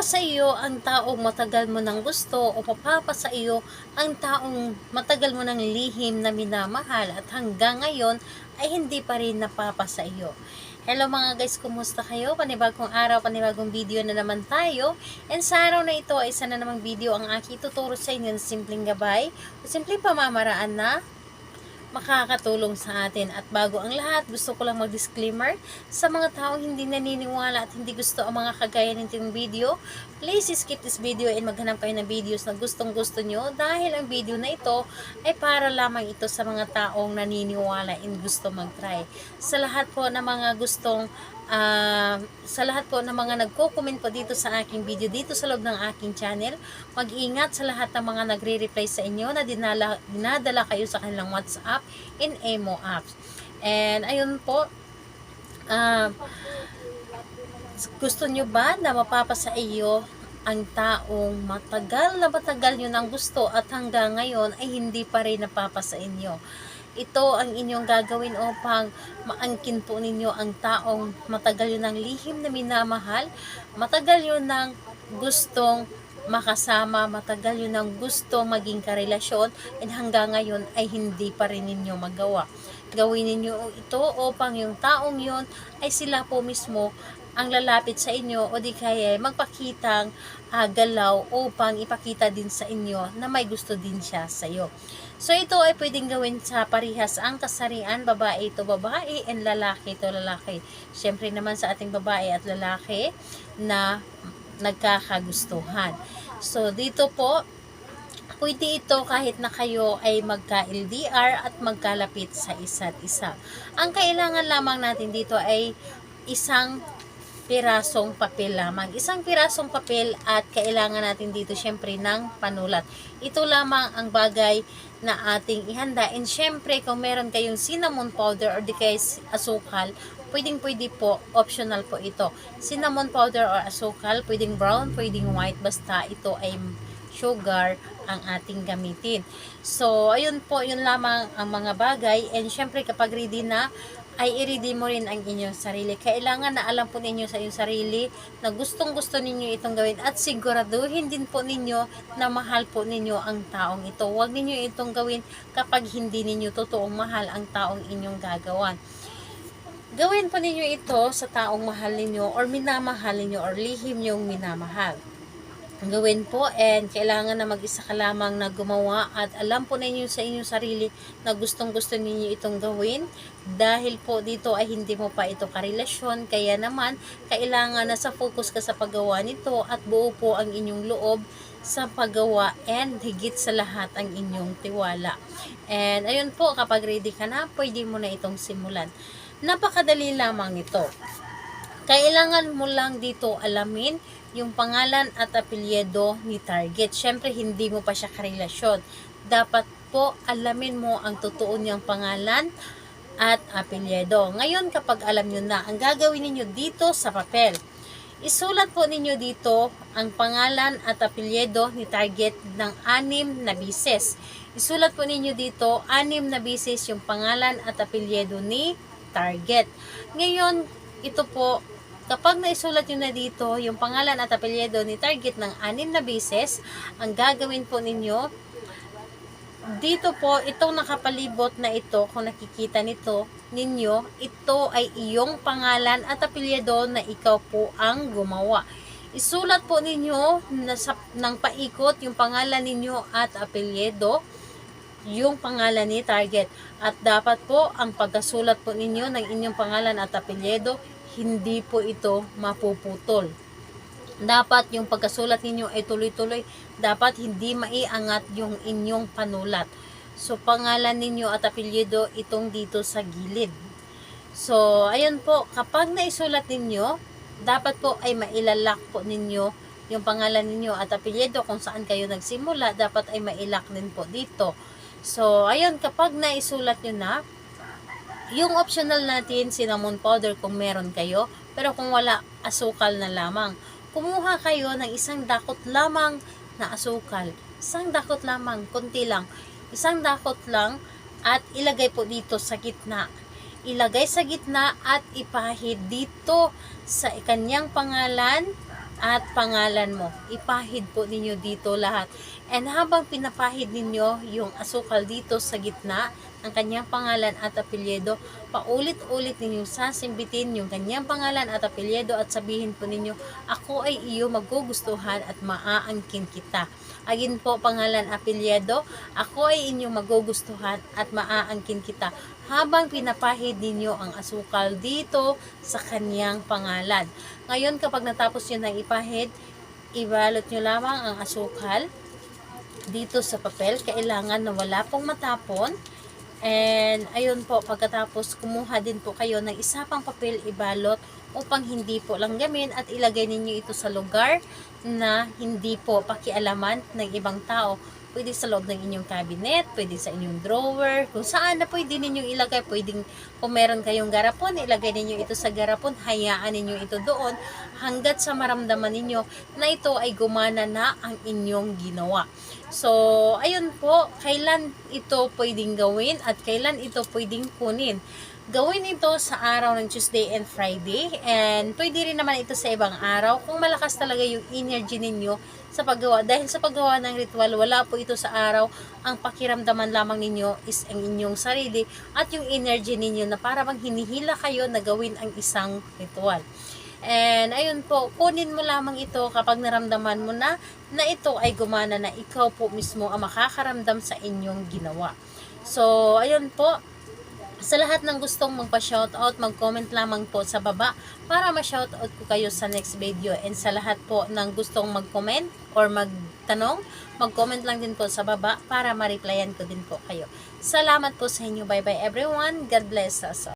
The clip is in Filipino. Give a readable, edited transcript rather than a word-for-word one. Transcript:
mapapasa iyo ang taong matagal mo nang gusto o mapapasa iyo ang taong matagal mo nang lihim na minamahal at hanggang ngayon ay hindi pa rin napapasa iyo. Hello mga guys, kumusta kayo? Panibagong araw, panibagong video na naman tayo. And sa araw na ito ay isa na namang video ang aking tuturo sa inyo ng simpleng gabay o simpleng pamamaraan na makakatulong sa atin. At bago ang lahat, gusto ko lang mag-disclaimer sa mga taong hindi naniniwala at hindi gusto ang mga kagaya nitong video. Please skip this video and maghanap kayo ng videos na gustong gusto nyo dahil ang video na ito ay para lamang ito sa mga taong naniniwala and gusto mag-try. Sa lahat po ng mga gustong sa lahat po ng mga nagko-comment po dito sa aking video, dito sa loob ng aking channel, mag-ingat sa lahat ng mga nagre-reply sa inyo na dinadala kayo sa kanilang WhatsApp in Emo apps. And ayun po, gusto nyo ba na mapapasa iyo ang taong matagal nyo nang gusto at hanggang ngayon ay hindi pa rin napapasa inyo? Ito ang inyong gagawin upang maangkin po ninyo ang taong matagal yun ng lihim na minamahal, matagal yun ng gustong makasama, matagal yun ng gustong maging karelasyon, and hanggang ngayon ay hindi pa rin ninyo magawa. Gawin ninyo ito upang yung taong yun ay sila po mismo ang lalapit sa inyo o di kaya magpakitang galaw upang ipakita din sa inyo na may gusto din siya sa iyo. So ito ay pwedeng gawin sa parihas ang kasarian, babae ito babae and lalaki ito lalaki. Siyempre naman sa ating babae at lalaki na nagkakagustuhan. So dito po, pwede ito kahit na kayo ay magka-LDR at magkalapit sa isa't isa. Ang kailangan lamang natin dito ay isang pirasong papel lamang. Isang pirasong papel at kailangan natin dito syempre ng panulat. Ito lamang ang bagay na ating ihanda. And syempre kung meron kayong cinnamon powder or di kaya asukal, pwedeng-pwede po, optional po ito. Cinnamon powder or asukal, pwedeng brown, pwedeng white, basta ito ay sugar ang ating gamitin. So, ayun po, yun lamang ang mga bagay. And syempre kapag ready na, ay i-ready mo rin ang inyong sarili. Kailangan na alam po ninyo sa inyong sarili na gustong-gusto ninyo itong gawin at siguraduhin din po ninyo na mahal po ninyo ang taong ito. Huwag ninyo itong gawin kapag hindi ninyo totoong mahal ang taong inyong gagawan. Gawin po ninyo ito sa taong mahal ninyo or minamahal ninyo or lihim yung minamahal. Gawin po, and kailangan na mag-isa ka lamang na gumawa at alam po ninyo sa inyong sarili na gustong-gusto ninyo itong gawin dahil po dito ay hindi mo pa ito karelasyon, kaya naman kailangan na sa focus ka sa paggawa nito at buo po ang inyong loob sa paggawa and higit sa lahat ang inyong tiwala. And ayun po, kapag ready ka na, pwede mo na itong simulan. Napakadali lamang nito. Kailangan mo lang dito alamin yung pangalan at apelyido ni target. Syempre, hindi mo pa siya karelasyon. Dapat po alamin mo ang totoo niyang pangalan at apelyido. Ngayon, kapag alam nyo na, ang gagawin ninyo dito sa papel, isulat po ninyo dito ang pangalan at apelyido ni target ng 6 na bises. Isulat po ninyo dito 6 na bises yung pangalan at apelyido ni target. Ngayon, ito po, kapag naisulat nyo na dito yung pangalan at apelyido ni target ng 6 na bises, ang gagawin po ninyo, dito po, itong nakapalibot na ito, kung nakikita ninyo, ito ay iyong pangalan at apelyido na ikaw po ang gumawa. Isulat po ninyo ng paikot yung pangalan ninyo at apelyido, yung pangalan ni target. At dapat po, ang pagkasulat po ninyo ng inyong pangalan at apelyido, hindi po ito mapuputol. Dapat yung pagkasulat ninyo ay tuloy-tuloy. Dapat hindi maiangat yung inyong panulat. So, pangalan ninyo at apelyido itong dito sa gilid. So, ayun po. Kapag naisulat ninyo, dapat po ay mailalak po ninyo yung pangalan ninyo at apelyido kung saan kayo nagsimula. Dapat ay mailak din po dito. So, ayun. Kapag naisulat nyo na, yung optional natin, cinnamon powder kung meron kayo, pero kung wala, asukal na lamang. Kumuha kayo ng isang dakot lamang na asukal. Isang dakot lamang, konti lang. Isang dakot lang at ilagay po dito sa gitna. Ilagay sa gitna at ipahid dito sa kanyang pangalan at pangalan mo. Ipahid po ninyo dito lahat. And habang pinapahid ninyo yung asukal dito sa gitna ng kanyang pangalan at apelyido, paulit-ulit ninyong sasimbitin yung kanyang pangalan at apelyido at sabihin po ninyo, ako ay iyo magugustuhan at maaangkin kita. Agin po pangalan, apelyido, ako ay inyong magugustuhan at maaangkin kita. Habang pinapahid ninyo ang asukal dito sa kanyang pangalan. Ngayon, kapag natapos nyo ng ipahid, ibalot nyo lamang ang asukal dito sa papel. Kailangan na wala pong matapon. And ayun po, pagkatapos kumuha din po kayo ng isa pang papel ibalot upang hindi po langgamin at ilagay ninyo ito sa lugar na hindi po pakialaman ng ibang tao. Pwede sa loob ng inyong cabinet, pwede sa inyong drawer, kung saan na pwede ninyong ilagay. Pwedeng kung meron kayong garapon, ilagay ninyo ito sa garapon, hayaan ninyo ito doon hanggat sa maramdaman ninyo na ito ay gumana na ang inyong ginawa. So, ayun po, kailan ito pwedeng gawin at kailan ito pwedeng kunin. Gawin ito sa araw ng Tuesday and Friday, and pwede rin naman ito sa ibang araw kung malakas talaga yung energy ninyo sa paggawa. Dahil sa paggawa ng ritual, wala po ito sa araw. Ang pakiramdaman lamang ninyo is ang inyong sarili at yung energy ninyo na para bang hinihila kayo na gawin ang isang ritual. And ayun po, kunin mo lamang ito kapag naramdaman mo na ito ay gumana na ikaw po mismo ang makakaramdam sa inyong ginawa. So, ayun po, sa lahat ng gustong magpa-shoutout, mag-comment lamang po sa baba para ma-shoutout ko kayo sa next video. And sa lahat po ng gustong mag-comment or magtanong, mag-comment lang din po sa baba para ma-replyan ko din po kayo. Salamat po sa inyo. Bye-bye everyone. God bless us all.